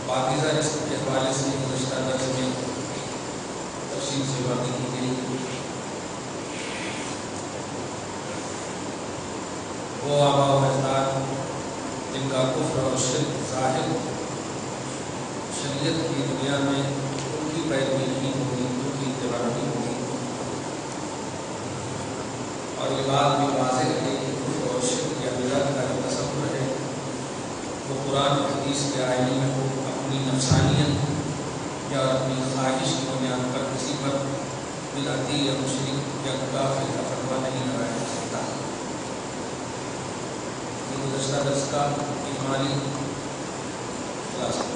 پاکیزہ رزق کے حوالے سے گزشتہ درس میں تفصیل سے باتیں کی گئی۔ وہ آباء و اجداد جن کا کفر اور شرک ظاہر شریعت کی دنیا میں ان کی پیروی نہیں ہوگی، ان کی اتباع نہیں ہوگی، اور یہ بات بھی واضح ہے کہ کفر اور شرک یا بدعت کا جو تصور ہے وہ قرآن و حدیث کے آئینے میں ہو، اپنی نفسانیت یا اپنی خواہش کی بنیاد پر کسی پر بدعتی یا مشرک یا کافر کا فتویٰ نہیں لگایا جا سکتا۔ یہ گزشتہ درس کا اجمالی خلاصہ۔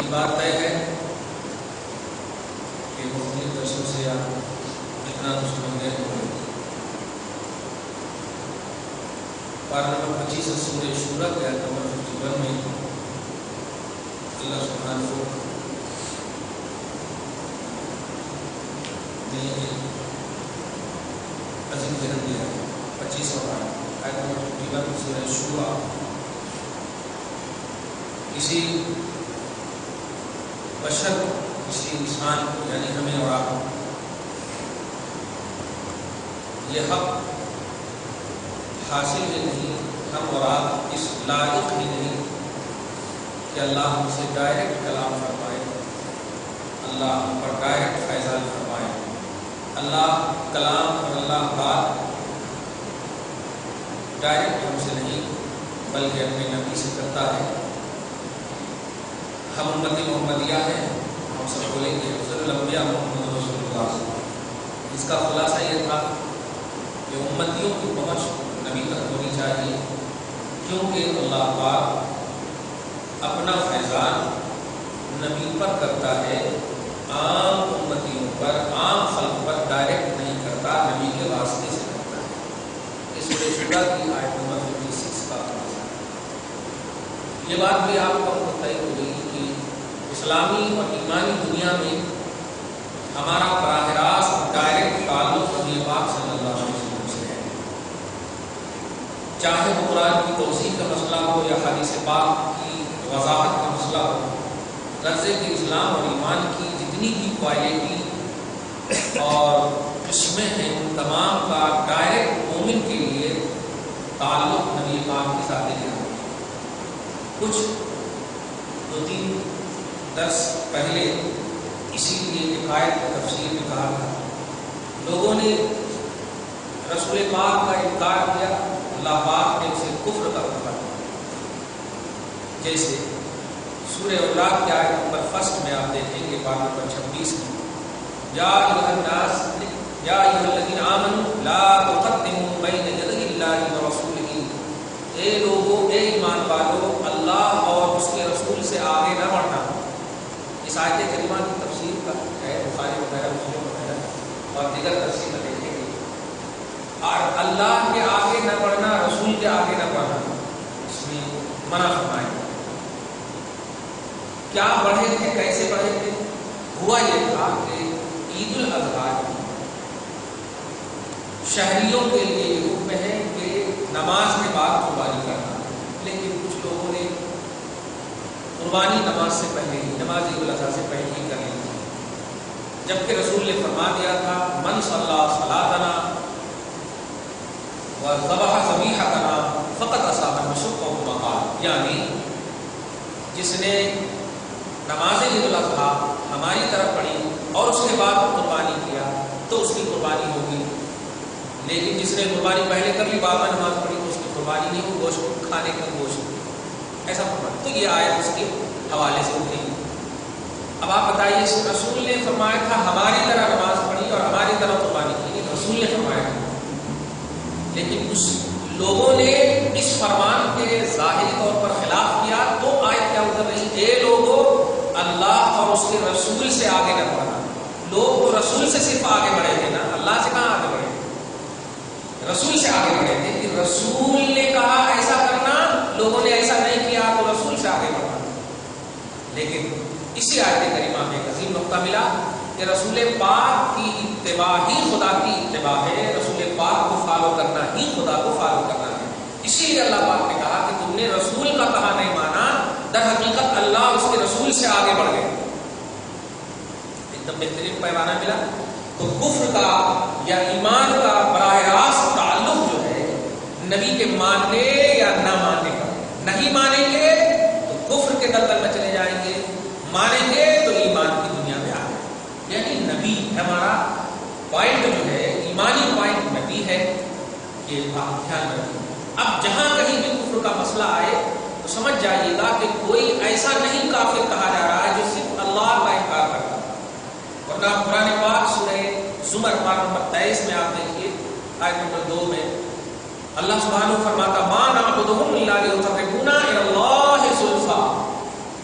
یہ بات طے ہے کہ مختلف درسوں سے آپ اتنا کچھ سمجھ گئے ہوں۔ پارہ نمبر 25 سورہ شورى کے آیت نمبر 51 میں اللہ سبحانہ نے عظیم ذہن دیا ہے۔ 25 آیت نمبر 51 سورہ شورى، کسی بشر، کسی انسان کو یعنی ہمیں اور آپ یہ حق حاصل ہی نہیں، ہم اور آپ اس لائق ہی نہیں کہ اللہ ہم سے ڈائریکٹ کلام فرمائے، اللہ ہم پر ڈائریکٹ فیضان فرمائے۔ اللہ کلام اور اللہ بات ڈائریکٹ ہم سے نہیں بلکہ اپنے نبی سے کرتا ہے۔ ہم امت محمدیہ ہیں، ہم سب بولیں گے افضل الانبیاء محمد رسول اللہ صلی اللہ علیہ وسلم۔ اس کا خلاصہ یہ تھا کہ امتیوں کی پہنچ نبی تک ہونی چاہیے، کیونکہ اللہ پاک اپنا فیضان نبی پر کرتا ہے، عام امتیوں پر، عام خلق پر ڈائریکٹ نہیں کرتا، نبی کے واسطے سے کرتا ہے۔ اس سورہ شورى کی آیت نمبر 56 کا خلاصہ۔ یہ بات بھی آپ کو طے ہو گئی کہ اسلامی اور ایمانی دنیا میں ہمارا براہ راست ڈائریکٹ تعلق نبی پاک صلی اللہ علیہ وسلم سے ہے، چاہے وہ قرآن کی توضیح کا مسئلہ ہو یا حدیث پاک کی وضاحت کا مسئلہ ہو۔ غرضے کہ اسلام اور ایمان کی جتنی بھی کوالٹی اور قسمیں ہیں ان تمام کا ڈائریکٹ مومن کے لیے تعلق نبی پاک کے ساتھ ہے۔ کچھ 2-3 درس پہلے اسی لیے ایک آیت کی تفسیر میں کہا تھا، لوگوں نے رسول پاک کا انکار کیا، اللہ پاک نے اسے کفر کا کہا۔ جیسے سورہ اولاد کی آیت نمبر 1 میں آپ دیکھیں گے، پارہ نمبر 26 میں، یا ایھا الناس یا ایھا الذین آمنوا لا تقدموا بین یدی اللہ ورسولہ، اے لوگو، اے ایمان والو، اللہ اور اس کے رسول سے آگے نہ بڑھنا۔ اس آیت کریمہ کی تفسیر کا ہے بخاری وغیرہ، مسلم وغیرہ اور دیگر تفسیر میں دیکھیں گے، اور اللہ کے آگے نہ بڑھنا، رسول کے آگے نہ بڑھنا، اس میں منع فرمایا۔ کیا بڑھے تھے، کیسے بڑھے تھے؟ ہوا یہ تھا کہ عید الاضحیٰ شہریوں کے لیے یہ حکم ہے کہ نماز کے بعد قربانی کرنا، لیکن کچھ لوگوں نے قربانی نماز سے پہلے ہی، نماز عید الاضحیٰ سے پہلے ہی کر لی تھی، جبکہ رسول نے فرما دیا تھا من صلی صلاتنا وذبح ذبیحتنا فقد اصاب النسک او کما قال، یعنی جس نے نماز عید الاضحیٰ ہماری طرف پڑھی اور اس کے بعد قربانی کیا تو اس کی قربانی ہوگی، لیکن جس نے قربانی پہلے کر لی بعد میں نماز پڑھی تو اس کی قربانی نہیں ہوگی، گوشت کھانے کا گوشت، ایسا فرمایا۔ تو یہ آیت اس کے حوالے سے اتری۔ اب آپ بتائیے، رسول نے فرمایا تھا ہماری طرح نماز پڑھی اور ہماری طرح قربانی کی، رسول نے فرمایا تھا، لیکن اس لوگوں نے اس فرمان کے ظاہری طور پر خلاف کیا تو آیت کیا اتر رہی، اے لوگوں، اللہ اور اس کے رسول سے آگے نہ بڑھنا، لوگ تو رسول سے صرف آگے بڑھے تھے نا، اللہ سے کہاں آگے بڑھے؟ رسول سے آگے بڑھے تھے کہ رسول نے کہا ایسا کرنا، لوگوں نے ایسا نہیں کیا تو رسول سے آگے بڑھا۔ لیکن اسی آیت کریمہ میں ایک عظیم نقطہ ملا کہ رسول پاک کی اتباع ہی خدا کی اتباع ہے، رسول پاک کو فالو کرنا ہی خدا کو فالو کرنا ہے۔ اسی لیے اللہ پاک نے کہا کہ تم نے رسول کا کہا نہیں مانا، در حقیقت اللہ اس کے رسول سے آگے بڑھ گئے۔ ایک دم بہترین پیمانہ ملا۔ تو کفر کا یا ایمان کا براہ راست تعلق جو ہے نبی کے ماننے یا نہ ماننے کا، نہیں مانیں گے تو کفر کے دلدل میں چلے جائیں گے، مانیں گے تو ایمان کی دنیا میں آ گئے۔ یعنی نبی ہمارا پوائنٹ جو ہے، ایمانی پوائنٹ نبی ہے، کہ آپ دھیان رکھیں۔ اب جہاں کہیں بھی کفر کا مسئلہ آئے تو سمجھ جائیے گا کہ کوئی ایسا نہیں کافر کہا جا رہا ہے جو صرف اللہ کا انکار کرتا ہے۔ ورنہ قرآن پاک سورہ زمر پارہ نمبر 23 میں آپ دیکھیے آیت نمبر 2 میں اللہ سبحانہ فرماتا ما نعبدہم الا لیقربونا الی اللہ زلفیٰ۔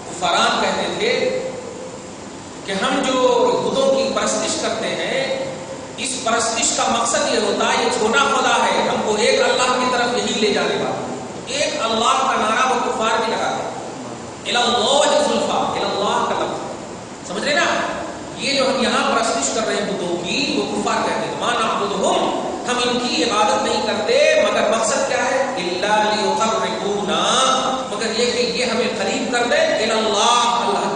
کفاران کہتے تھے کہ ہم جو بتوں کی پرستش کرتے ہیں، اس پرستش کا مقصد یہ ہوتا ہے، یہ چھوٹا خدا ہے، ہم کو ایک اللہ کی طرف یہی لے جانے والا۔ ایک اللہ کا نعرہ وہ کفار بھی لگاتے ہیں، الی اللہ زلفیٰ، الی اللہ کا لفظ، سمجھ رہے نا؟ یہ جو ہم یہاں پرستش کر رہے ہیں بتوں کی، وہ کفار کہتے ہیں ما نعبدہم، ہم ان کی عبادت نہیں کرتے، مگر مقصد کیا ہے؟ الا لیقربونا، مگر یہ کہ یہ ہمیں قریب کر دے الی اللہ، اللہ۔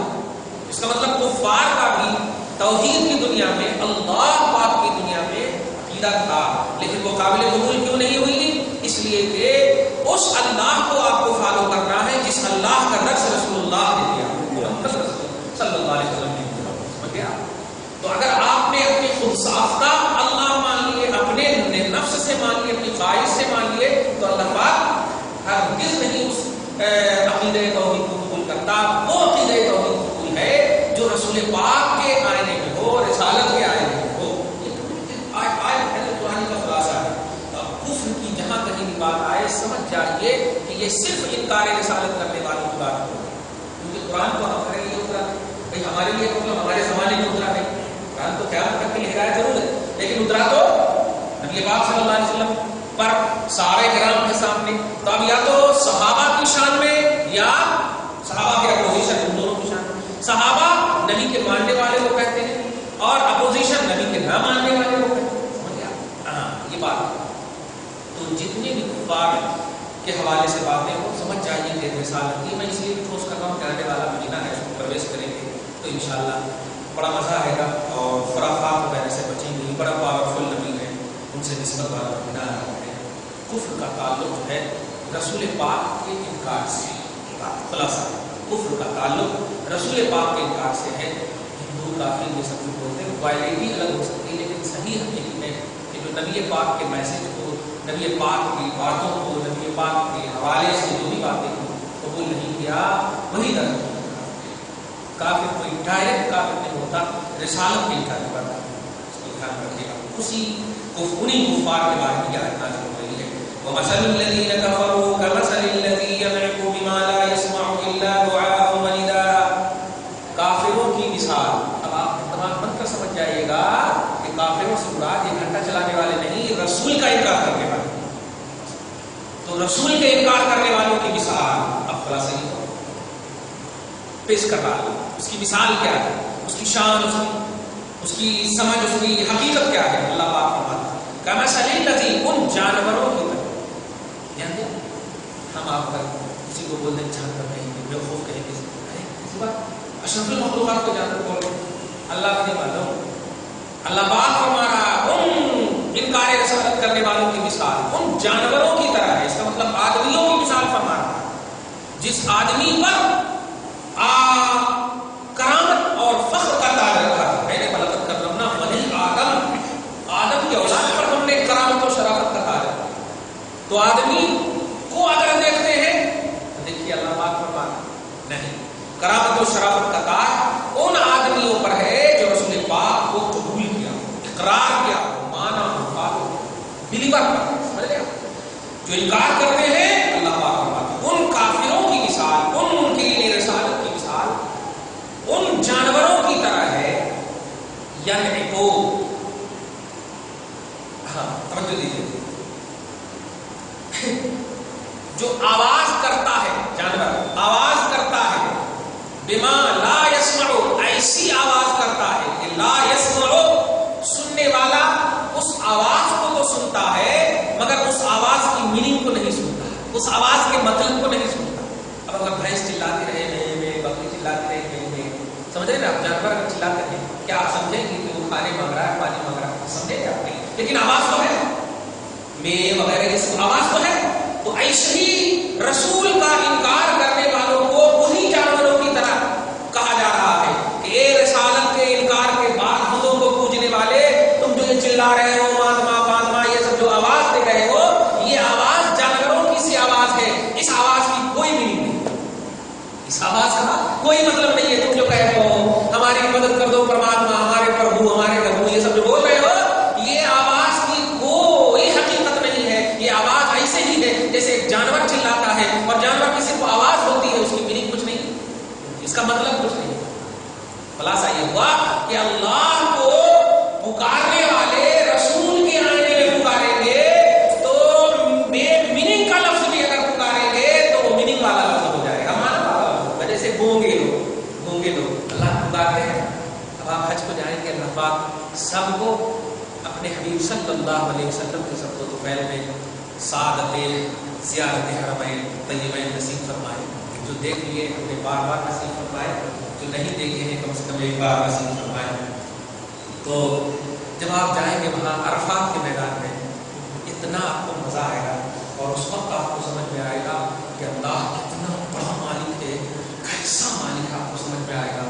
اس کا مطلب کفار کا بھی توحید کی دنیا میں، اللہ پاک کی دنیا میں عقیدہ تھا، لیکن وہ قابل قبول کیوں نہیں ہوئی؟ اس لیے کہ اس اللہ کو آپ کو فالو کرنا ہے جس اللہ کا درس رسول اللہ نے دیا، محمد صلی اللہ علیہ وسلم نے دیا۔ سمجھ گیا؟ تو اگر آپ نے اپنی خود ساختہ اللہ مان لیے، اپنے نفس سے مان لیے، اپنی خواہش سے مان لیے، تو اللہ پاک ہرگز نہیں اس عقیدہ توحید کو قبول کرتا۔ وہ عقیدہ توحید قبول ہے جو رسول پاک کے آئینے میں ہو، رسالت کے آئینے میں ہو۔ آیت ہے قرآن کا خلاصہ ہے۔ کفر کی جہاں کہیں بھی بات آئے سمجھ جائیے کہ یہ صرف انکار رسالت کرنے والوں کی بات ہے، کیونکہ قرآن تو ہمارے لیے اترا بھائی، ہمارے لیے مطلب ہمارے زمانے میں اترا ہے، قرآن تو قیامت تک کے لیے ہدایت ضرور ہے، لیکن اترا تو نبی پاک صلی اللہ علیہ وسلم پر سارے کرام کے سامنے۔ تو اب یا تو صحابہ کی شان میں یا صحابہ کے اپوزیشن، ان دونوں کی شان میں۔ صحابہ نبی کے ماننے والے کو کہتے ہیں اور اپوزیشن نبی کے نہ ماننے والے کو کہتے ہیں۔ سمجھ گیا؟ ہاں، یہ بات۔ تو جتنے بھی کفار کے حوالے سے باتیں وہ سمجھ جائیے کہ رسالت کی، میں اس لیے ٹھوس کر رہا ہوں کہ آنے والا مہینہ ہے، اس کو پرویش کریں گے تو انشاءاللہ بڑا مزہ آئے گا، اور خرافات وغیرہ سے بچیں گے۔ بڑا پاورفل نبی ہے، ان سے نسبت والا مہینہ ہے۔ کفر کا تعلق جو ہے رسول پاک کے انکار سے، خلاصہ کفر کا تعلق رسول پاک کے انکار سے ہے۔ ہندو کافر یہ سب کچھ بولتے ہیں، وائلٹی الگ ہو سکتی ہے، لیکن صحیح حقیقت میں کہ جو نبی پاک کے میسج کو، نبی پاک کی باتوں کو، نبی پاک کے حوالے سے جو بھی باتیں کو قبول نہیں کیا، وہی درد کافر کوئی ڈائریکٹ کافر نہیں ہوتا، رسالت کے انکار کرتا ہے۔ اس کو دھیان رکھیے گا۔ انہی کفار کے بارے میں آیت نازل ہو رہی ہے۔ وَمَثَلُ الَّذِينَ كَفَرُوا كَمَثَلِ الَّذِي يَنْعِقُ بِمَا لَا يَسْمَعُ إِلَّا دُعَاءً وَنِدَاءً۔ کافروں کی مثال، اب آپ دماغ بند کر سمجھ جائیے گا کہ کافروں سے مراد یہ گھنٹہ چلانے والے نہیں، رسول کا انکار کرنے والے۔ تو رسول کے انکار کرنے والوں کی مثال اب خلاصہ ہی پیش کر رہا ہے۔ اس کی مثال کیا ہے، اس کی شان، اس کی سمجھ، اس کی حقیقت کیا ہے؟ اللہ پاک فرماتا ہے کمثل الذی، ان جانوروں کی طرح۔ جانتے ہیں ہم آپ پر کسی کو بولتے ہیں جانور نہیں، بے خوف کہیں کسی بات، اشرف المخلوقات کو جانور بول رہے ہیں، اللہ کا نہیں معلوم۔ اللہ پاک فرما رہا ان انکار رسالت کرنے والوں کی مثال ان جانوروں کی طرح ہے۔ اس کا مطلب آدمیوں کی مثال فرما رہا ہے، جس آدمی پر کرامت اور فخر کا تاج رکھا ہے۔ میں نے بلغت کرمنا بنی آدم، آدم کی اولاد پر ہم نے کرامت اور شرافت کا تاج رکھا۔ تو آدمی کو اگر دیکھتے ہیں تو دیکھیے اللہ پاک فرما نہیں، کرامت اور شرافت کا تاج ان آدمیوں پر ہے جو رسول پاک کو قبول کیا، ینعقو. ہاں توجہ دیجیے. جو آواز کرتا ہے جانور آواز کرتا ہے بما لا يسمع ایسی آواز کرتا ہے کہ لا يسمع سننے والا اس آواز کو تو سنتا ہے مگر اس آواز کی میننگ کو نہیں سنتا, اس آواز کے مطلب کو نہیں سنتا. اب اگر بھینس چلاتی رہے میں بکری چلاتی رہے میں سمجھ رہے نا آپ جانور اگر چلاتے ہیں کیا آپ سمجھیں گے کہ وہ کھانے مانگ رہا ہے پانی مانگ رہا ہے سمجھے گا آپ نہیں, لیکن آواز تو ہے میں وغیرہ یہ سب آواز تو ہے. تو ایسے ہی رسول کا انکار کرنے والوں کو وہی جانوروں کی طرح کہا جا رہا ہے کہ اے رسالت کے انکار کے بعد خودوں کو پوجنے والے تم جو یہ چلا رہے ہو ماتما پاتما یہ سب جو آواز دے رہے ہو یہ آواز جانوروں کی سی آواز ہے. اس آواز کی کوئی میننگ نہیں, اس آواز کا کوئی مطلب نہیں ہے. تم جو کہہ رہے ہو ہماری مدد کر دو پرماتما ہمارے پربھو ہمارے پربھو یہ سب جو بول رہے ہو یہ آواز کی کوئی حقیقت نہیں ہے. یہ آواز ایسے ہی ہے جیسے ایک جانور چلاتا ہے اور جانور کی صرف آواز ہوتی ہے, اس کی میننگ کچھ نہیں, اس کا مطلب کچھ نہیں. خلاصہ یہ ہوا کہ اللہ کو پکارنے والے رسول کے آنے میں پکاریں گے تو میننگ کا لفظ بھی اگر پکاریں گے تو وہ میننگ والا لفظ ہو جائے گا, مانا والا لفظ. جیسے گونگے لوگ اللہ کو پکارتے ہیں. اب آپ حج کو جائیں گے اللہ پاک سب کو اپنے حبیب صلی اللہ علیہ وسلم کے سب کو طفیل میں سعادت زیارت حرمین طیبین نصیب فرمائے. جو دیکھ لیے ہمیں بار بار نصیب فرمائے, جو نہیں دیکھے ہیں کم سے کم ایک بار نصیب فرمائے. تو جب آپ جائیں گے وہاں عرفات کے میدان میں اتنا آپ کو مزہ آئے گا اور اس وقت آپ کو سمجھ میں آئے گا کہ اللہ کتنا بڑا مالک ہے, کیسا مالک ہے, آپ کو سمجھ میں آئے گا.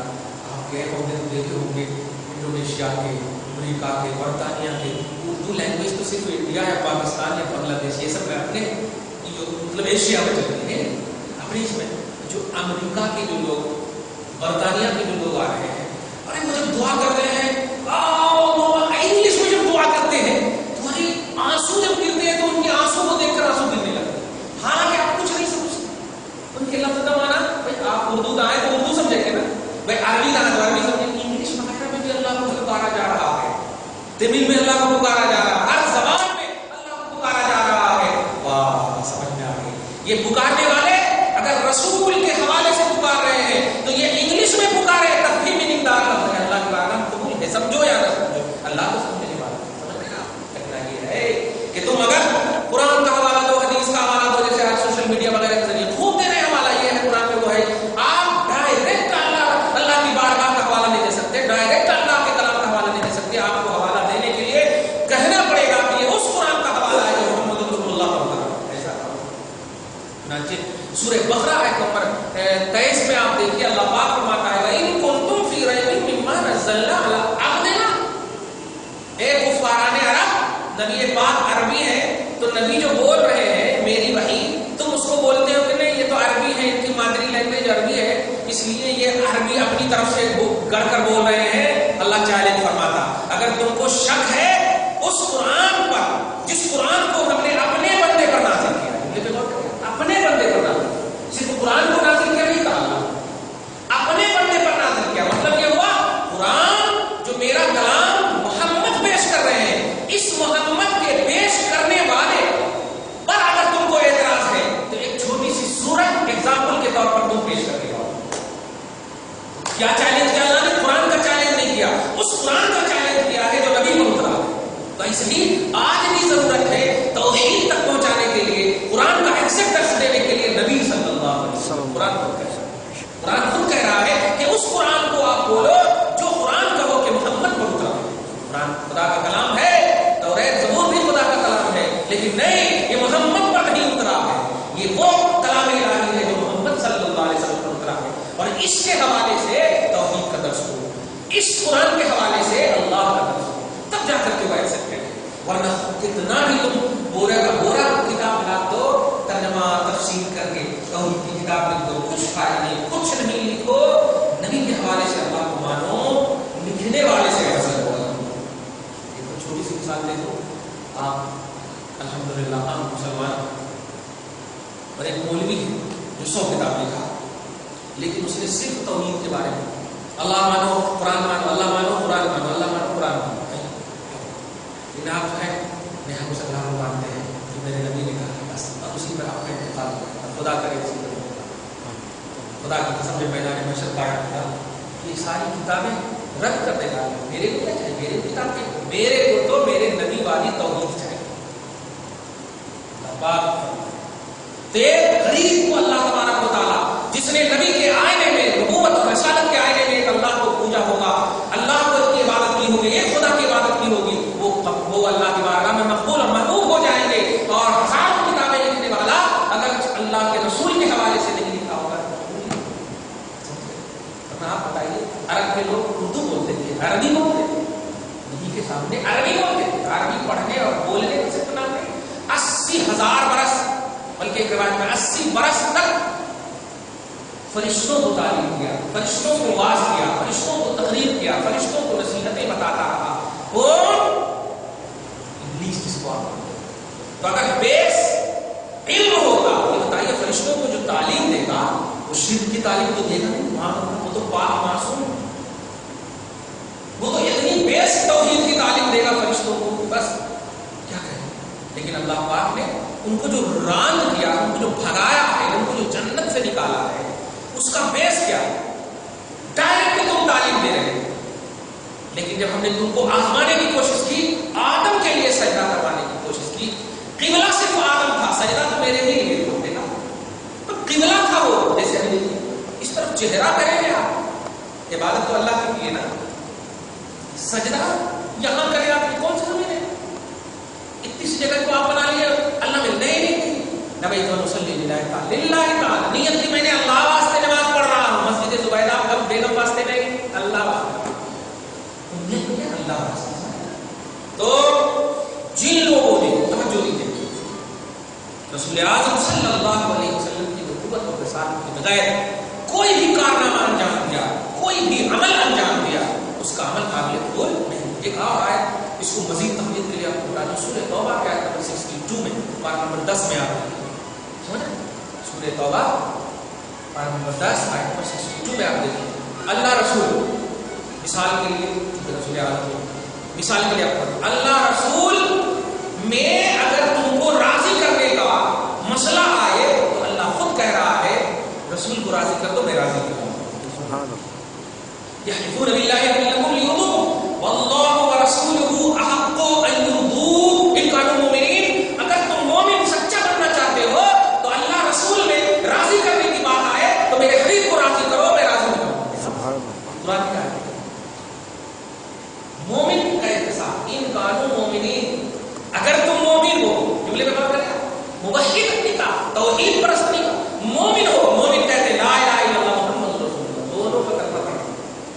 آپ گئے ہوں گے تو دیکھے ہوں گے انڈونیشیا کے, امریکہ کے, برطانیہ کے. اردو لینگویج تو صرف انڈیا یا پاکستان یا بنگلہ دیش یہ سب اپنے جو مطلب ایشیا میں چلتی ہے. اپنے اس میں جو امریکہ کے جو لوگ برطانیہ کے جو لوگ آ رہے ہیں ارے وہ جب دعا کرتے ہیں انگلش میں جب دعا کرتے ہیں تمہاری آنسو جب گرتے ہیں تو ان کے آنسو کو دیکھ کر آنسو گرنے لگتے ہیں. حالانکہ آپ کچھ نہیں سمجھتے ان کے لفظ کا مانا. بھائی آپ اردو دائیں تو اردو سمجھیں گے نا, بھائی عربی دائیں تو عربی سمجھیں گے. انگلش وغیرہ میں بھی اللہ کو پکارا جا رہا ہے, تمل میں اللہ کو پکارا جا رہا ہے, ہر زبان میں اللہ کو پکارا جا رہا ہے. واہ سمجھ میں آ گئی. یہ پکارنے والے اگر رسول کے حوالے سے پکار رہے ہیں تو یہ انگلش میں پکارے تب بھی میننگ دار لفظ ہے. اللہ کی بارگاہ میں قبول ہے, سمجھو یا نہ سمجھو اللہ کو سمجھنے کی بات سمجھ میں نا. کہنا یہ ہے کہ تم اگر قرآن کا حوالہ دو حدیث کا حوالہ دو جیسے آج سوشل میڈیا وغیرہ کے ذریعے خوب دے رہے ہیں حوالہ یہ ہے قرآن میں وہ ہے, آپ ڈائریکٹ اللہ کی بارگاہ کا حوالہ نہیں دے سکتے, ڈائریکٹ اللہ کے کلام کا حوالہ نہیں دے سکتے. آپ کو حوالہ دینے کے لیے کہنا پڑے گا کہ یہ اس قرآن کا حوالہ ہے جو محمد رسول اللہ کا ہے. ایسا سورہ بقرہ آیت نمبر 23 میں آپ دیکھیے اللہ پاک فرماتا ہے وَإِن كُنتُمْ فِي رَيْبٍ مِّمَّا نَزَّلْنَا عَلَىٰ عَبْدِنَا. اے کفاران عرب, نبی پاک عربی ہے تو نبی جو بول رہے ہیں میری وحی تم اس کو بولتے ہو کہ نہیں یہ تو عربی ہے, ان کی مادری لینگویج عربی ہے اس لیے یہ عربی اپنی طرف سے گڑھ کر بول رہے ہیں. اللہ چیلنج فرماتا اگر تم کو شک ہے اس قرآن پر جس قرآن کو ہم نے اپنے بندے پر نازل کیا, اپنے بندے پر نازل, صرف قرآن کو نازل کیا نہیں کہا, اپنے بندے پر نازل کیا. مطلب یہ ہوا قرآن جو میرا کلام محمد پیش کر رہے ہیں اس محمد کے پیش کرنے والے پر اگر تم کو اعتراض ہے تو ایک چھوٹی سی سورت ایگزامپل کے طور پر تم پیش کر دے گا. کیا چیلنج کیا اللہ نے؟ قرآن کا چیلنج نہیں کیا, اس قرآن کا چیلنج کیا ہے جو نبی کو اترا ہے. تو اس لیے آج بھی ضرورت ہے توحید تک پہنچانے کے لیے, قرآن کا ایکسپٹنس دینے کے لیے نبی صلی اللہ علیہ وسلم. قرآن خود کہہ رہا ہے کہ اس قرآن کو آپ بولو جو قرآن کہو کہ محمد پر اترا ہے. قرآن خدا کا کلام ہے, توریت زبور بھی خدا کا کلام ہے, لیکن نہیں یہ محمد پر نہیں اترا ہے. یہ وہ کلام الہی ہے جو محمد صلی اللہ علیہ وسلم پر اترا ہے. اور اس کے حوالے سے توحید کا درس ہو, اس قرآن کے حوالے سے اللہ کا درس ہو, تب جا کر کے وہ ایکسپٹ کریں. ورنہ کتنا بھی تم بورا کتاب لا دو, ترجمہ تفسیر کر کے توحید کی کتاب لکھ دو, کچھ فائدہ نہیں, کچھ نہیں لکھو. نبی کے حوالے سے اللہ کو مانو, لکھنے والے سے حاصل ہوگا. ایک چھوٹی سی مثال دے دو. آپ الحمدللہ ہم مسلمان اور ایک مولوی ہے جو 100 کتاب لکھا, لیکن اس نے صرف توحید کے بارے میں اللہ مانو قرآن مانو, اللہ مانو قرآن مانو, اللہ مانو طرح اپنے انتقال کرتا. خدا کرے اسی طرح. خدا کی قسم میں میدان محشر قائم تھا. یہ ساری کتابیں رد کر دے گا. میرے کو کیا چاہیے؟ میرے کتاب میرے کو تو میرے نبی والی توحید چاہیے. تو ایک غریب کو اللہ تبارک و تعالیٰ جس نے نبی کے آئینے میں نبوت اور رسالت کے آئینے میں ایک اللہ کو پوجا ہوگا, اللہ کو کی عبادت کی ہوگی, ایک خدا کی عبادت کی ہوگی, وہ اللہ کی بارگاہ میں مقبول اور محبوب ہو جائیں گے. اور ہزاروں کتابیں لکھنے والا اگر اللہ کے رسول کے حوالے سے نہیں لکھا ہوگا. آپ بتائیے, عرب کے لوگ اردو بولتے تھے, عربی بولتے تھے, نبی کے سامنے عربی بولتے تھے. عربی پڑھنے اور بولنے سے اتنا 80,000 برس, بلکہ ایک روایت میں 80 برس تک فرشتوں کو تعلیم دیا, فرشتوں کو واعظ کیا, فرشتوں کو تقریر کیا, فرشتوں کو نصیحتیں بتاتا رہا. اور ابلیس کس کو آتا. تو اگر بیس علم ہوگا, یہ بتائیے فرشتوں کو جو تعلیم دے گا وہ شرک کی تعلیم تو دے گا نہیں, وہ تو پاک معصوم, وہ تو اتنی بیس توحید کی تعلیم دے گا فرشتوں کو, بس کیا کہیں. لیکن اللہ پاک نے ان کو جو راند کیا, ان کو جو بھگایا ہے, ان کو جو جنت سے نکالا ہے, اس کا بیس کیا ہے؟ ڈائریکٹ تم تعلیم دے رہے ہیں. لیکن جب ہم نے تم کو آزمانے کی کوشش کی, آدم کے لیے سجدہ کروانے کی کوشش کی, قبلہ صرف آدم تھا, سجدہ تو میرے ہی لیے ہوتے نا, تو قبلہ تھا وہ, جیسے ہم نے اس طرف چہرہ کریں گے آپ, عبادت تو اللہ کے لیے نا, سجدہ یہاں کریں آپ کون سی زمین ہے؟ اتنی سی جگہ کو آپ بنا لیے, اللہ ملنے ہی نہیں تھی. نبی تو صلی اللہ تعالی نیت کی میں نے اللہ واسطے نماز پڑھ رہا ہوں, مسجد زبیدہ کب بیگم واسطے نہیں, اللہ واسطے. نیت کیا اللہ واسطے. تو جن لوگوں نے توجہ دی تھی رسول اعظم صلی اللہ علیہ وسلم کی نبوت اور رسالت کے بغیر کوئی بھی کارنامہ انجام دیا, کوئی بھی عمل انجام دیا, اس کا عمل قابل قبول نہیں. ایک اور آیت اس کو مزید تقویت کے لیے آپ کو بتا دوں, سورہ توبہ کی آیت نمبر 62 میں, پارہ نمبر 10 میں آپ دیکھیں, سمجھ رہے ہیں, سورہ توبہ پارہ نمبر 10 آیت نمبر 62 میں آپ دیکھیں. اللہ رسول, مثال کے لیے رسول اعظم, مثال کے لیے آپ اللہ رسول میں اگر تم کو راضی کرنے کا مسئلہ آئے تو اللہ خود کہہ رہا ہے رسول کو راضی کر دو, میں راضی کر دوں. سبحان اللہ. یحلفون باللہ انکم لیرضوکم واللہ ورسولہ احق ان یرضوہ ان کانوا مؤمنین. اگر تم مومن سچا بننا چاہتے ہو تو اللہ رسول میں راضی کرنے کی بات آئے تو میرے حبیب کو راضی کرو, میں راضی ہوں. سبحان اللہ. قرآن کا ہے مومن کا اختصار ان کانوا مؤمنین, اگر تم مومن ہو, جملے میں بات کریں موحد نہیں تھا, توحید پرست نہیں, مومن ہو. مومن کہتے لا الہ الا اللہ محمد رسول اللہ, دونوں کا کلمہ پڑھیں.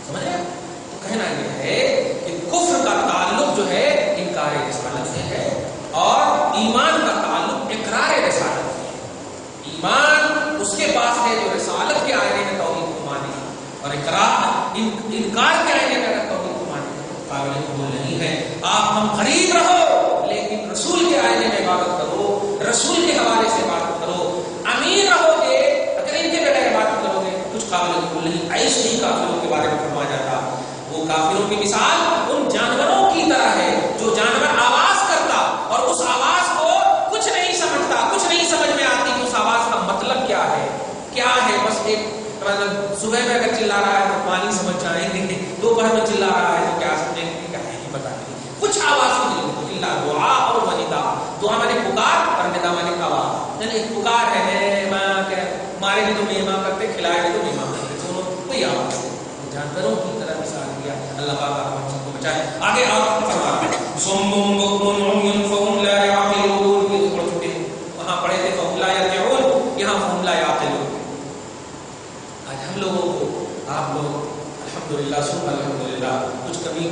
سمجھ رہے ہیں؟ تو کہنا یہ ہے کہ کفر کا تعلق جو ہے انکار رسالت سے ہے, اور ایمان کا تعلق اقرار رسالت سے ہے. ایمان اس کے پاس ہے جو رسالت کے آئینے میں توحید کو مانے, اور اقرار انکار کے آئینے میں توحید کو مانے قابل قبول نہیں ہے. آپ ہم قریب رہو لیکن رسول کے آئینے میں عبادت کرو, رسول کے حوالے سے عبادت کرو. امین رہو گے اگر ان کے بغیر عبادت کرو گے کچھ قابل قبول نہیں. ایسے ہی کافروں کے بارے میں فرمایا جاتا, وہ کافروں کی مثال ان جانوروں کی طرح ہے جو جانور آواز کرتا اور اس آواز کو کچھ نہیں سمجھتا, کچھ نہیں سمجھ میں آتی کہ اس آواز کا مطلب کیا ہے, بس ایک صبح میں اگر چلا رہا ہے تو پانی سمجھ جائیں گے, دوپہر میں چلا رہا ہے تو کیا سمجھیں گے, کیا ہے پتا نہیں. کچھ آواز کی نہیں, دعا اور وندا. دعا میں نے پکار اور ندا میں نے آواز, یعنی ایک پکار ہے مارے بھی تو میما کرتے, کھلائے بھی تو میما کرتے, دونوں کوئی آواز نہیں. جانوروں کی طرح مثال دیا. اللہ پاک آپ ہم سب کو بچائے. آگے آپ فرماتے ہیں صم بکم عمی فهم لا يعقلون, یہ پڑھ چکے ہیں, وہاں پڑھے تھے فهم لا يرجعون, یہاں فهم لا يعقلون. آج ہم لوگوں کو, آپ لوگ الحمدللہ سب الحمدللہ کچھ کمی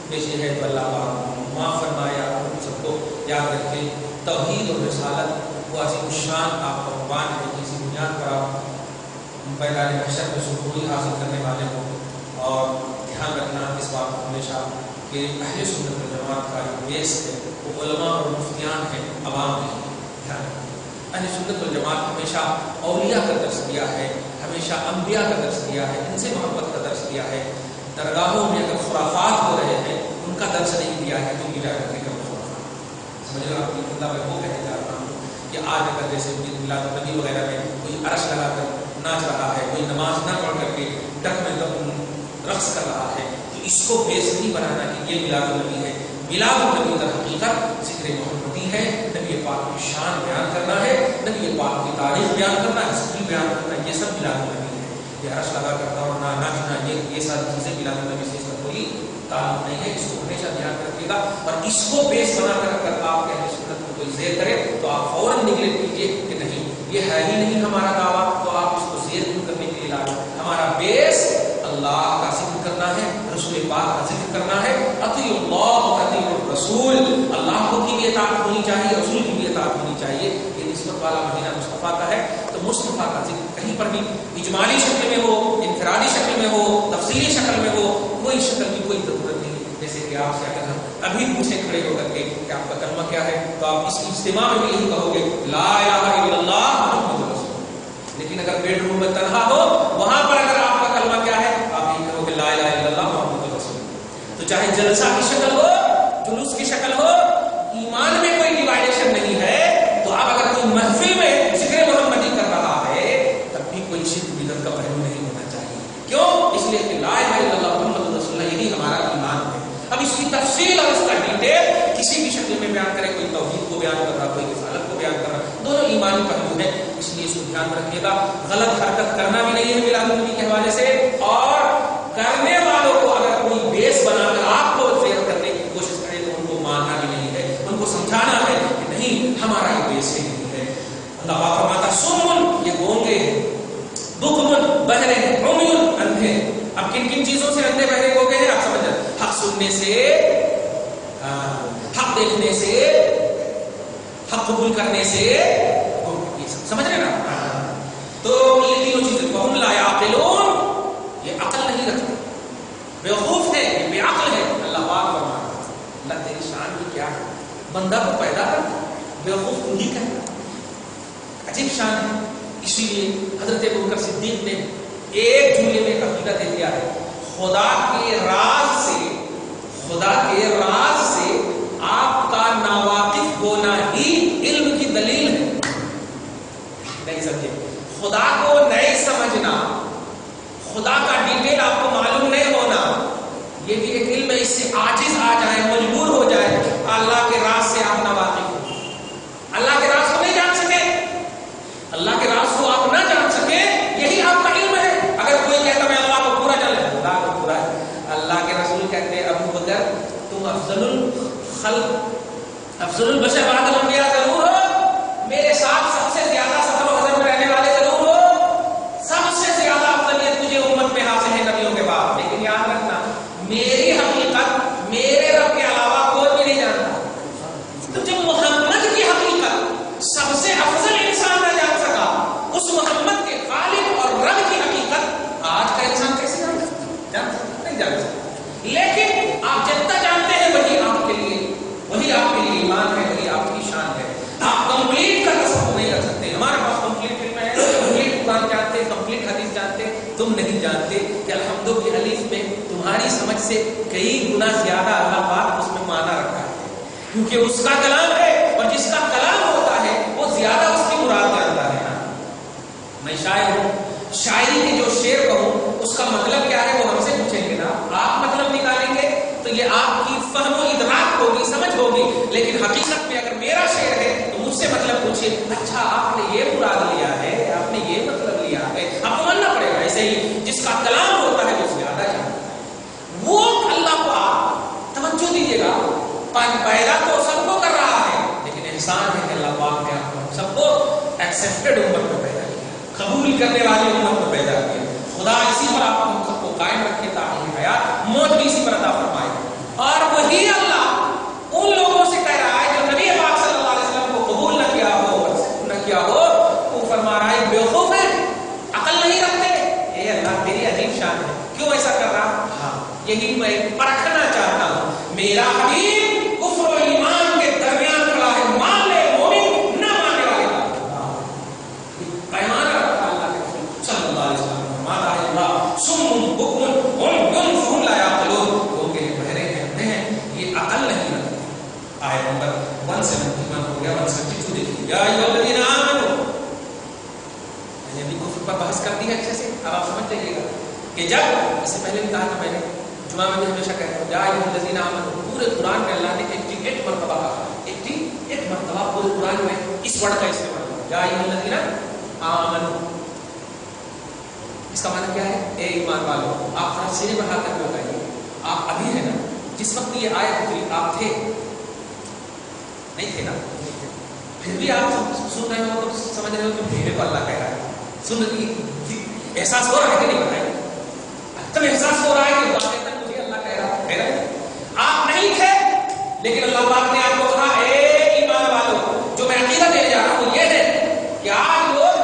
پیشی ہے تو اللہ پاک معاف فرمایا. ہم سب کو یاد رکھیں توحید اور رسالت وہ عظیم الشان آپ کا قربان ہے, جس بنیاد پر آپ میدان محشر میں سکون حاصل کرنے والے ہوں. اور دھیان رکھنا اس بات کو ہمیشہ کہ اہل سنت والجماعت کا جو بیس ہے وہ علماء اور مفتیان ہیں, عوام نہیں. دھیان رکھنا اہل سنت والجماعت ہمیشہ اولیاء کا درس دیا ہے, ہمیشہ انبیاء کا درس دیا ہے, ان سے محبت کا درس دیا ہے. درگاہوں میں اگر خرافات ہو رہے ہیں ان کا درس نہیں دیا ہے, تو ملا کرنے کا خرافات. سمجھ رہے آپ کی خدا میں وہ کہنے جا رہا ہوں کہ آج اگر جیسے میلاد النبی وغیرہ میں کوئی عرش لگا کر ناچ رہا ہے، کوئی نماز نہ پڑھ کر کے ڈک میں رقص کر رہا ہے، تو اس کو بیس نہیں بنانا کہ یہ میلاد النبی ہے۔ میلاد النبی در حقیقت ذکر محمدی ہے، نبی پاک کی شان بیان کرنا ہے، نبی پاک کی تاریخ بیان کرنا، ہسٹری بیان کرنا، یہ سب میلاد النبی ہے۔ یہ عرش لگا کر دوڑنا، ناچنا، یہ ساری چیزیں میلاد النبی سے اس کا کوئی تعلق نہیں ہے۔ اس کو ہمیشہ دھیان رکھیے گا، اور اس کو بیس بنا کر اگر آپ اہل سنت کو کوئی زیر کرے تو آپ فوراً نگلیکٹ کیجیے کہ نہیں یہ ہے ہی نہیں ہمارا دعویٰ، تو آپ اس کو زیر کیوں کرنے کے لیے لائیں؟ ہمارا بیس اللہ کا ذکر کرنا ہے، رسول پاک کا ذکر کرنا ہے۔ اطیعوا اللہ و اطیعوا الرسول، اللہ کو کی بھی اطاعت ہونی چاہیے، رسول کی بھی اطاعت ہونی چاہیے۔ یہ نسبت والا مدینہ مصطفیٰ کا ہے، تو مصطفیٰ کا ذکر کہیں پر بھی اجمالی شکل میں ہو، انفرادی شکل میں ہو، تفصیلی شکل میں ہو، کوئی شکل کی کوئی ضرورت نہیں۔ جیسے کہ آپ سے اگر ہم ابھی پوچھیں کھڑے ہو کر کے کہ آپ کا کلمہ کیا ہے، تو آپ اس اجتماع میں بھی یہی کہو گے لا الہ الا اللہ محمد رسول اللہ۔ لیکن اگر بیڈ روم میں تنہا ہو، وہاں پر اگر آپ کا کلمہ کیا ہے، آپ یہی کہو گے لا الہ الا اللہ محمد رسول اللہ۔ تو چاہے جلسہ کی شکل ہو، جلوس کی شکل ہو، ایمان میں کوئی ڈیوائڈیشن نہیں ہے، تو آپ اگر کوئی محفل میں ذکر محمدی کر رہا ہے تب بھی کوئی شرک بدعت کا پہلو نہیں ہونا چاہیے۔ کیوں؟ اس لیے کہ لا الہ الا اللہ محمد رسول اللہ یہی ہمارا ایمان ہے۔ اب اس کی تفصیل اور اس کا ڈیٹیل کسی بھی شکل میں بیان کرے، کوئی توحید کو بیان کر رہا، کوئی رسالت کو بیان کر رہا، دونوں ایمانی پہلو ہیں، اس لیے اس کو دھیان میں رکھیے گا۔ غلط حرکت کرنا بھی نہیں ہے میلاد النبی کے حوالے سے، اور کرنے والوں کو اگر کوئی بیس بنا کر آپ کو زیر کرنے کی کوشش کرے تو ان کو ماننا بھی نہیں ہے، ان کو سمجھانا ہے کہ نہیں ہمارا یہ بیس ہی نہیں ہے۔ اللہ پاک فرماتا سمن، یہ گونگے ہیں، بکمن بہرے ہیں، عمیٌ اندھے۔ اب کن کن چیزوں سے اندھے بہرے ہو گئے ہیں آپ سمجھ رہے؟ حق سننے سے، حق دیکھنے سے، حق قبول کرنے سے، یہ سمجھ رہے نا؟ تو یہ تینوں چیزیں فہم لا یعقلون، یہ عقل نہیں رکھتے، بیوقوف ہے، یہ بے عقل ہے۔ اللہ پاک فرماتا اللہ تیری شان بھی کیا ہے، بندہ کو پیدا کرتا بیوقوف تو ہی کہتا، عجیب شان ہے۔ اسی لیے حضرت ابوبکر صدیق نے ایک جملے میں عقیدہ دے دیا ہے، خدا کے راز سے آپ کا ناواقف ہونا ہی علم کی دلیل ہے۔ نہیں سمجھے؟ خدا کو نہیں سمجھنا، خدا کا ڈیٹیل آپ کو معلوم نہیں ہونا، یہ بھی ایک علم ہے۔ اس سے عاجز آ جائے، مجبور ہو جائے، اللہ کے راز سے آپ ناواقف ہو، اللہ کے راز کو نہیں جان سکے، اللہ کے راز کو آپ نہ جان سکے، یہی آپ کا علم ہے۔ اگر کوئی کہتا میں اللہ کو پورا جان لیتا، اللہ کو پورا ہے، اللہ کے رسول کہتے ہیں ابو بکر تم افضل الخلق، افضل البشر بعد الانبیاء ضرور ہو، میرے ساتھ سب سے زیادہ سفر و حضر میں رہنے والے ضرور ہو، سب سے زیادہ افضلیت تجھے امت میں حاصل ہے نبیوں کے بعد، لیکن یاد رکھنا میری حقیقت میرے رب کے علاوہ کوئی بھی نہیں جانتا۔ تو جب محمد کی حقیقت سب سے افضل انسان نہ جان سکا، اس محمد کے خالق اور رب کی حقیقت آج کا انسان کیسے جان سکتا؟ نہیں جان سکتا۔ لیکن آپ جتنا جانتے ہیں وہی آپ کے لیے ایمان ہے، وہی آپ کی شان ہے۔ آپ کمپلیٹ کا تصور نہیں کر سکتے۔ ہمارے پاس کمپلیٹ علم ہے، کمپلیٹ قرآن جانتے، کمپلیٹ حدیث جانتے، تم نہیں جانتے کہ الحمد کی حدیث میں تمہاری سمجھ سے کئی گنا زیادہ اللہ پاک اس میں معنی رکھا ہے، کیونکہ اس کا کلام ہے، اور جس کا کلام ہوتا ہے وہ زیادہ اس کی مراد جانتا ہے۔ میں شاعر ہوں، شاعری کے جو شعر کہوں اس کا مطلب کیا ہے وہ ہم سے پوچھیں گے نا، آپ مطلب نکالیں گے تو یہ آپ کی فہم و ادراک ہوگی، سمجھ ہوگی، لیکن حقیقت میں اگر میرا شعر ہے تو مجھ سے مطلب پوچھیے، اچھا آپ نے یہ مراد لیا ہے، آپ نے یہ مطلب لیا ہے، آپ کو ماننا پڑے گا۔ ایسے ہی جس کا کلام ہوتا ہے وہ زیادہ جانتا ہے، وہ اللہ کو آپ توجہ دیجیے گا، پیدا تو سب کو کر رہا ہے، لیکن احسان ہے کہ اللہ پاک نے آپ کو سب کو ایکسیپٹڈ امت میں پیدا کیا، قبول کرنے والی امت میں پیدا کیا۔ خدا اسی پر آپ سب کو قائم رکھے تاکہ حیات موت بھی اسی پر عطا فرمائے۔ اور وہی اللہ ان لوگوں سے کہہ رہا ہے جو نبی پاک صلی اللہ علیہ وسلم کو قبول نہ کیا ہو، وہ فرما رہا ہے بیوقوف ہے، عقل نہیں رکھتے۔ اے اللہ تیری عجیب شان ہے، کیوں ایسا کر رہا؟ ہاں یہی میں پرکھنا چاہتا ہوں، میرا حبیب کفر و ایمان کے درمیان کھڑا ہے، مان لے مومن نہ ماننے والے کا پیمانہ رکھا اللہ کے رسول صلی اللہ علیہ وسلم۔ ہمارا اللہ سم بکم عمي فهم لا يعقلون، وہ کہ بہرے ہیں، یہ عقل نہیں رکھتے۔ آیت نمبر 171 ہو گیا، 172 دیکھیے، یا ایھا الذین کر دی ہے اچھے سے. اب آپ سمجھ جائیے گا کہ جب اس سے پہلے بھی کہا تھا میں نے جمعہ میں بھی ہمیشہ کہتا ہوں یا ایھا الذین آمنوا پورے قرآن میں اللہ نے 88 مرتبہ کہا 88 مرتبہ پورے قرآن میں اس ورڈ کا استعمال کیا یا ایھا الذین آمنوا. اس کا معنی کیا ہے؟ اے ایمان والو. آپ ذرا سینے بڑھا کر کے بتائیے آپ ابھی ہے نا جس وقت یہ آیت اتری آپ تھے نہیں تھے نا؟ پھر بھی آپ سن رہے ہو تو سمجھ رہے ہو کہ میرے کو اللہ کہہ رہا ہے. سن احساس ہو رہا ہے کہ نہیں بتائیں؟ تب احساس ہو رہا ہے کہ واقعتاً مجھے اللہ کہہ رہا ہے. آپ نہیں تھے لیکن اللہ پاک نے آپ کو کہا اے ایمان والو. جو میں عقیدہ دینے جا رہا ہوں وہ یہ ہے کہ آج لوگ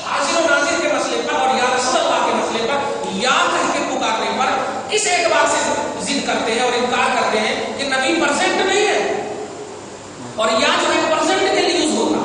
حاضر و ناظر کے مسئلے پر اور یا رسول اللہ کے مسئلے پر یا کہہ کے پکارنے پر اس اعتبار سے ضد کرتے ہیں اور انکار کرتے ہیں کہ نبی پرزینٹ نہیں ہے اور یا جو ہے پرزینٹ کے لیے یوز ہوتا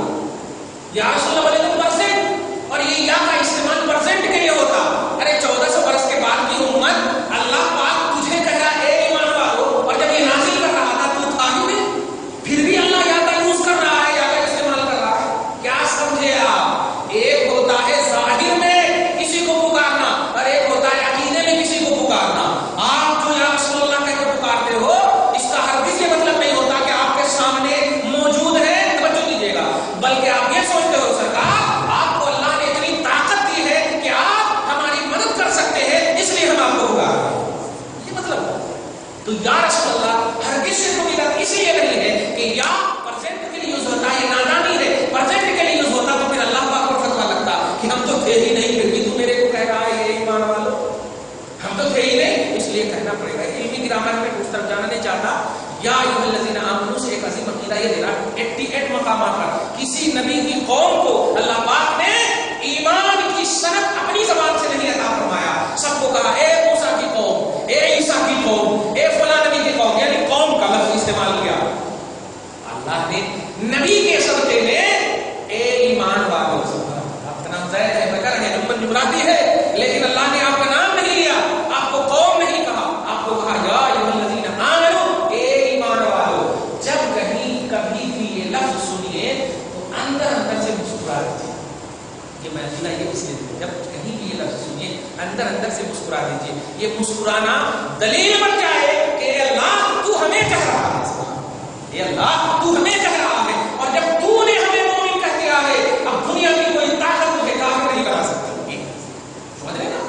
یا رسول اللہ علیہ پرزینٹ اور یہ یا کا استعمال پرزینٹ کے لیے ہوتا. ارے 1400 برس کے بعد کی امت اللہ پاک تجھے کہہ رہا اے ایمان والو اور جب یہ نازل کر رہا تھا تو تھا ہی نہیں پھر بھی اللہ یا کا یوز کر رہا ہے یا کا استعمال کر رہا ہے. کیا سمجھے آپ؟ ایک ہوتا ہے ظاہر میں کسی کو پکارنا اور ایک ہوتا ہے عقیدے میں کسی کو پکارنا. آپ جو یا رسول اللہ کہہ کے پکارتے ہو اس کا ہرگز یہ مطلب نہیں ہوتا کہ آپ کے سامنے موجود ہے. توجہ دیجیے گا بلکہ آپ یہ سوچتے ہو سرکار آپ کو اللہ نے اتنی طاقت دی ہے کہ آپ ہماری مدد کر سکتے ہیں اس لیے ہم آپ کو پکار رہے ہیں. یہ مطلب تو یا رسول اللہ ہرگز سے کوئی بات اس لیے نہیں ہے کہ یا پرزینٹ کے لیے یوز ہوتا ہے یہ نادانی ہے. پرزینٹ کے لیے یوز ہوتا تو پھر اللہ پاک کو فتویٰ لگتا کہ ہم تو تھے ہی نہیں پھر بھی تو میرے کو کہہ رہا ہے یہ ایمان والو. ہم تو تھے ہی نہیں اس لیے کہنا پڑے گا. علمی گرامر میں اس طرف جانا نہیں چاہتا. یا ایھا الذین آمنوا سے ایک عظیم عقیدہ یہ دے رہا 88 مقامات پر کسی نبی کی قوم کو اللہ پاک نے ایمان کی صنعت اپنی زبان سے نہیں عطا فرمایا. سب کو کہا اے موسیٰ کی قوم اے عیسیٰ کی قوم اے فلاں نبی کی قوم یعنی قوم کا لفظ استعمال کیا. اللہ نے نبی کے صدقے میں اے ایمان والو. آپ کا نام زید ہے بکر ہے امت جمراتی ہے لیکن اللہ نے آپ کا نام نہیں لیا آپ کو قوم نہیں کہا آپ کو کہا یا ایھا الذین آمنوا اے ایمان والو. جب کہیں کبھی بھی یہ لفظ سنیے تو اندر اندر سے مسکرا دیجیے. یہ میں یہ اس لیے جب کہیں بھی یہ لفظ سنیے اندر سے مسکرا دیجیے. یہ مسکرانا دلیل بن جائے کہ اے اللہ تو ہمیں کہہ رہا ہے اے اللہ تو ہمیں کہہ رہا ہے اور جب تو نے ہمیں مومن کہہ دیا ہے اب دنیا کی کوئی طاقت تجھے کافر نہیں بنا سکتی. سمجھ رہے نا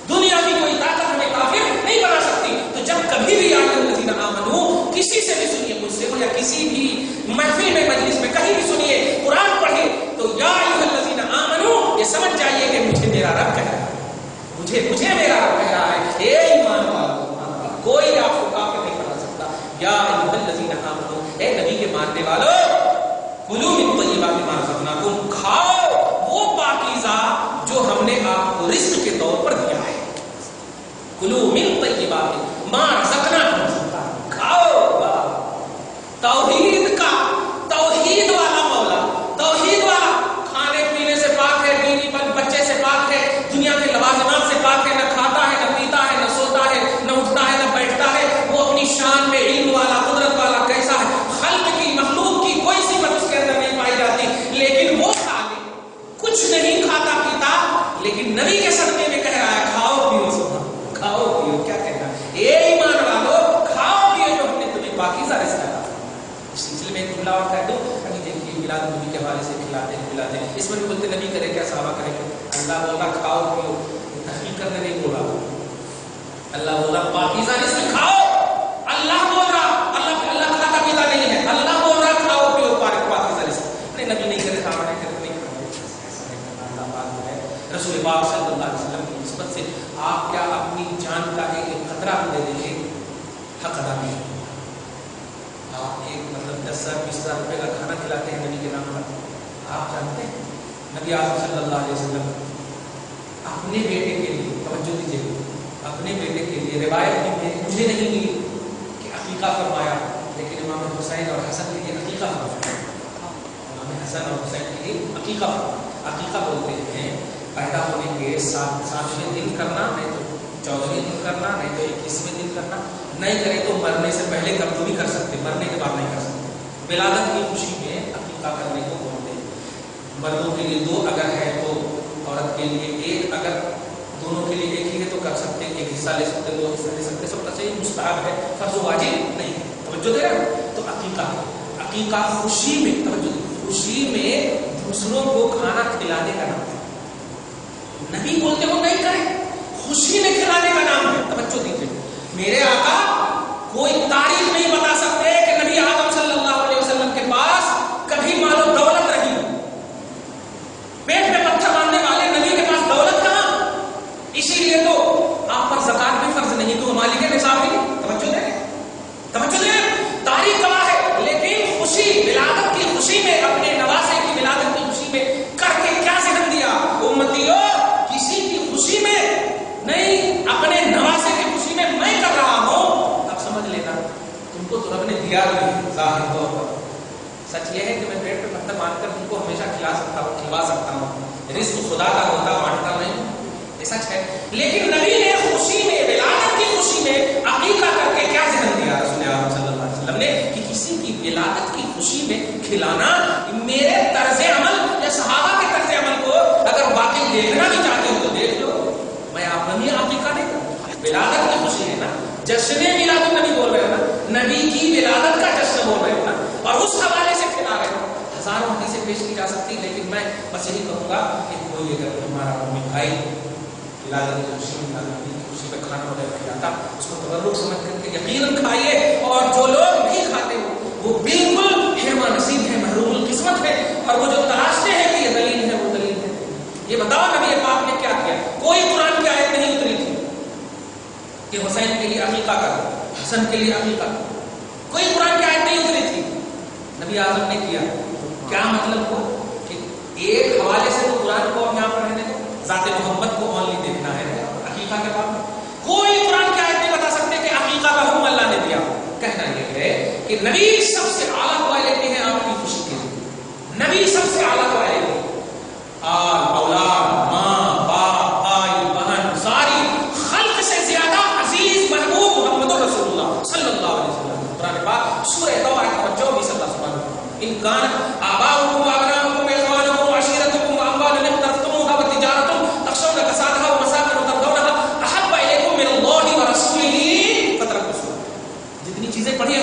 دنیا کی کوئی طاقت ہمیں کافر نہیں بنا سکتی. تو جب کبھی بھی یا ایھا الذین آمنوا کسی سے بھی سنیے مجھ سے یا کسی بھی محفل میں مجلس میں کہیں بھی سنیے قرآن پڑھے تو یا ایھا الذین آمنوا یہ سمجھ جائیے کہ مجھے میرا رب کہہ رہا ہے مجھے میرا رب کہہ رہا ہے اے ایمان والو. کوئی آپ کو کافر نہیں بنا سکتا. یا ایھا الذین آمنوا اے نبی کے ماننے والوں کلوا من طیبات ما رزقناکم کھاؤ وہ پاکیزہ جو ہم نے آپ کو رزق کے طور پر دیا ہے. کلوا من طیبات ما رزقناکم کھاؤ. توحید والا مولا توحید والا کھانے پینے سے پاک ہے بیوی بچے سے پاک ہے دنیا کے لوازمات سے پاک ہے نہ کھاتا ہے نہ پیتا ہے نہ سوتا ہے نہ اٹھتا ہے نہ بیٹھتا ہے. وہ اپنی شان میں علم والا قدرت والا کیسا ہے. خلق کی مخلوق کی کوئی صفت اس کے اندر نہیں پائی جاتی لیکن وہ کچھ نہیں کھاتا پیتا لیکن نبی کے صدقے میں کہہ رہا ہے کھاؤ پیو سنا کھاؤ پیو. کیا کہنا اے ایمان والو کھاؤ پیو جو ہم نے تمہیں پاکیزہ رزق دیا. اس سلسلے میں ایک جملہ اور کہہ دوں ابھی دیکھیے میلاد النبی کے حوالے سے کھلاتے ہیں اس میں بھی بولتے نبی کرے کیا صحابہ کرے اللہ بولا کھاؤ پیو تحقیق کرنے نہیں بولا. اللہ بولا پاکیزہ رزق کھاؤ. اللہ بول رہا اللہ کھاتا پیتا نہیں ہے اللہ بول رہا کھاؤ پیو پاکیزہ رزق. نہیں نبی نہیں کرے صحابہ نہیں کرے نہیں کرے. اللہ پاک جو ہے رسول پاک صلی اللہ علیہ وسلم کی نسبت سے آپ کیا اپنی جان کا ایک خطرہ بھی دے دیں گے حق ادا نہیں. آپ ایک مطلب 10,000-20,000 روپے کا کھانا کھلاتے ہیں نبی کے نام پر. آپ جانتے ہیں نبی اعظم صلی اللہ علیہ وسلم اپنے بیٹے کے لیے توجہ دیجیے اپنے بیٹے کے لیے روایت میں مجھے نہیں ملی کہ عقیقہ فرمایا لیکن امام حسین اور حسن کے لیے عقیقہ فرمایا. امام حسن اور حسین کے لیے عقیقہ بولتے ہیں پیدا ہونے کے 7ویں دن کرنا نہیں تو 14ویں دن کرنا نہیں تو 21ویں دن کرنا نہیں کرے تو مرنے سے پہلے کب بھی کر سکتے مرنے کے بعد نہیں کر سکتے. ولادت کی خوشی میں عقیقہ کرنے کو بولتے ہیں. مردوں کے لیے 2 اگر ہے تو اور عورت کے لیے ایک، اگر دونوں کے لیے ایک ہی ہے تو کر سکتے ہیں، ایک حصہ لے سکتے ہیں، دو حصہ لے سکتے ہیں، سب کا صحیح مستحب ہے، فرض واجب نہیں ہے. توجہ دے رہے ہیں. تو عقیقہ خوشی میں، توجہ خوشی میں دوسروں کو کھانا کھلانے کا نام ہے. نبی بولتے ہو نہیں کریں، خوشی میں کھلانے کا نام ہے. توجہ دیجیے، میرے آقا کوئی تاریخ نہیں بتا سکتے کہ نبی اعظم صلی اللہ علیہ وسلم کے پاس کبھی مال و دولت رہی. پیٹ میں پتھر مارنے والے نبی کے پاس دولت کہاں؟ اسی لیے تو آپ پر زکات بھی فرض نہیں، تو مالک نصاب نہیں. توجہ دیں، تاریخ گواہ ہے. لیکن خوشی، ولادت کی خوشی میں، اپنے نواسے کی ولادت کی خوشی میں کر کے کیا ذہن دیا امتیوں؟ کسی کی خوشی میں نہیں، اپنے نواسے کی خوشی میں میں کر رہا ہوں. اب سمجھ لینا، تم کو تو رب نے دیا بھی ظاہر طور پر. سچ یہ ہے کہ میں پیٹ پہ پتھر مان کر تم کو ہمیشہ کھلوا سکتا ہوں. رزق خدا کا ہوتا، بانٹتا نہیں، یہ سچ ہے. لیکن نبی نے خوشی میں، ولادت کی خوشی میں عقیقہ کر کے کیا ذہن دیا رسول اللہ صلی اللہ علیہ وسلم نے کہ کسی کی ولادت کی خوشی میں کھلانا میرے طرز عمل یا صحابہ کے طرز عمل کو اگر واقعی دیکھنا بھی چاہتے ہو تو دیکھ لو. میں آپ نبی عقیقہ نہیں کرتا. ولادت کی خوشی ہے نا، جشن میلاد النبی بول رہے ہو نا، نبی کی ولادت کا جشن بول رہے ہو نا، اور اس حوالے سے کھلا رہے ہو. ہزاروں حدیثیں پیش کی جا سکتی، لیکن میں بس یہی کہوں گا کہ کوئی اگر ہمارا مومن بھائی ولادت کی خوشی میں، نبی کی خوشی میں کھانا وغیرہ کھلاتا، اس کو تبرک سمجھ کر کے یقیناً کھائیے. اور جو لوگ نہیں کھاتے ہو وہ بالکل حرمہ نصیب ہے، محروم القسمت ہے. اور وہ جو تلاشتے ہیں کہ یہ دلیل ہے، وہ دلیل ہے. یہ بتاؤ نبی پاک نے کیا کیا؟ کوئی قرآن کی آیت نہیں اتری تھی کہ حسین کے لیے عقیقہ کرو، حسن کے لیے عقیقہ کرو. کوئی قرآن کی آیت نہیں اتری تھی، نبی اعظم نے کیا. کیا مطلب ہو کہ ایک حوالے سے تو قرآن کو یہاں پر رہنے دو، ذات محمد کو اونلی دیکھنا ہے عقیقہ کے بعد. کوئی قرآن کی آیت نہیں بتا سکتے کہ عقیقہ کا حکم اللہ نے دیا. کہنا یہ ہے کہ نبی سب سے اعلیٰ دعا لیتے ہیں آپ کی خوشی کے لیے. نبی سب سے اعلیٰ دعا لیتے ہیں. اولاد، ماں، باپ، بھائی، بہن، ساری خلق سے زیادہ عزیز محبوب محمد رسول اللہ صلی اللہ علیہ وسلم. قرآن پاک سورہ توبہ آیت 24 اللہ سبحانہ وتعالی ان كانت آباؤكم وأبناؤكم وإخوانكم وعشيرتكم وأموال اقترفتموها وتجارة تخشون كسادها ومساكن ترضونها أحب إليكم من الله ورسوله فتربصوا. جتنی چیزیں پڑھی